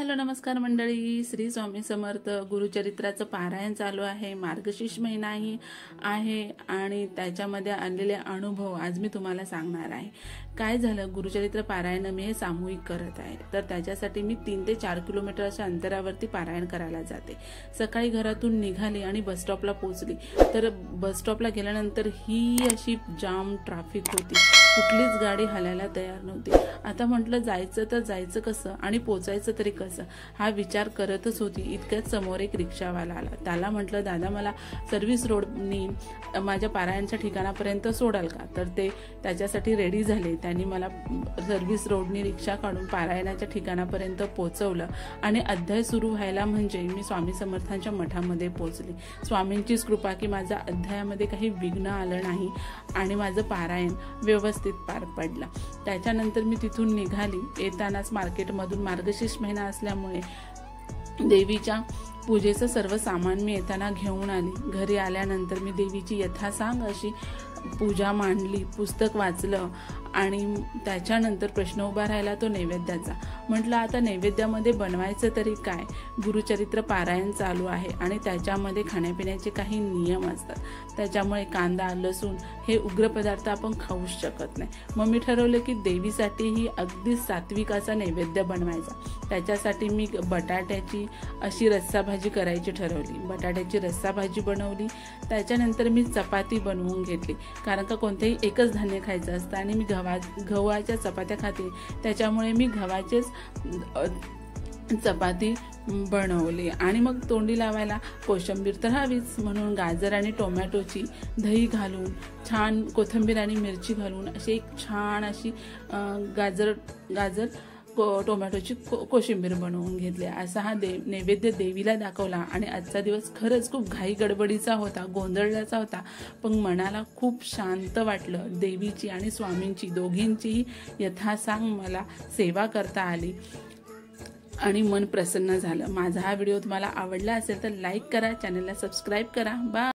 Hello नमस्कार मंडळी, श्री स्वामी समर्थ. गुरुचरित्राचं पारायण चालू आहे. मार्गशीर्ष महिनाही आहे आणि त्याच्यामध्ये आलेले अनुभव आज मी तुम्हाला सांगणार आहे. काय झालं, गुरुचरित्र पारायण मी हे सामूहिक करत आहे, तर त्याच्यासाठी मी 3 ते 4 किलोमीटरच्या अंतरावरती पारायण करायला जाते. सकाळी घरातून निघाली आणि बस स्टॉपला पोहोचली, तर बस स्टॉपला गेल्यानंतर ही अशी जाम ट्रॅफिक होती, कुठलीच गाडी हलायला तयार नव्हती. आता म्हटलं जायचं तर जायचं कसं आणि पोचायचं तरी कसं, हा विचार करतच होती. इतक्यात समोर एक रिक्षावाला आला. त्याला म्हटलं, दादा मला सर्व्हिस रोडनी माझ्या पारायणच्या ठिकाणापर्यंत सोडाल का? तर ते त्याच्यासाठी रेडी झाले. त्यांनी मला सर्व्हिस रोडनी रिक्षा काढून पारायणाच्या ठिकाणापर्यंत पोहोचवलं आणि अध्याय सुरू व्हायला म्हणजे मी स्वामी समर्थांच्या मठामध्ये पोहोचली. स्वामींचीच कृपा की माझ्या अध्यायामध्ये काही विघ्न आलं नाही आणि माझं पारायण व्यवस्थित पार पडलं. त्याच्यानंतर मी तिथून निघाली. येतानाच मार्केटमधून मार्गशीर्ष महिना असल्यामुळे देवीच्या पूजेचं सर्व सामान मी येताना घेऊन आली. घरी आल्यानंतर मी देवीची यथासांग अशी पूजा मांडली, पुस्तक वाचलं आणि त्याच्यानंतर प्रश्न उभा राहिला तो नैवेद्याचा. म्हटलं आता नैवेद्यामध्ये बनवायचं तरी काय? गुरुचरित्र पारायण चालू आहे आणि त्याच्यामध्ये खाण्यापिण्याचे काही नियम असतात. त्याच्यामुळे कांदा, लसूण हे उग्र पदार्थ आपण खाऊ शकत नाही. मग मी ठरवलं की देवीसाठीही अगदी सात्विक असा नैवेद्य बनवायचा. त्याच्यासाठी मी बटाट्याची अशी रस्साभाजी करायची ठरवली. बटाट्याची रस्साभाजी बनवली. त्याच्यानंतर मी चपाती बनवून घेतली, कारण का कोणतेही एकच धान्य खायचं असतं आणि मी गव्हाच्या चपात्या खाते, त्याच्यामुळे मी गव्हाचेच चपाती बनवली. आणि मग तोंडी लावायला कोशिंबीर तर हवीच, म्हणून गाजर आणि टोमॅटोची दही घालून, छान कोथिंबीर आणि मिरची घालून अशी एक छान अशी गाजर टोमॅटोची कोशिंबीर बनवून घेतली. असा हा नैवेद्य देवीला दाखवला. आणि आजचा दिवस खरंच खूप घाई गडबडीचा होता, गोंधळल्याचा होता, पण मनाला खूप शांत वाटलं. देवीची आणि स्वामींची दोघींचीही यथासांग मला सेवा करता आली आणि मन प्रसन्न झालं. माझा हा व्हिडिओ तुम्हाला आवडला असेल तर लाईक करा, चॅनलला सबस्क्राईब करा. बाय.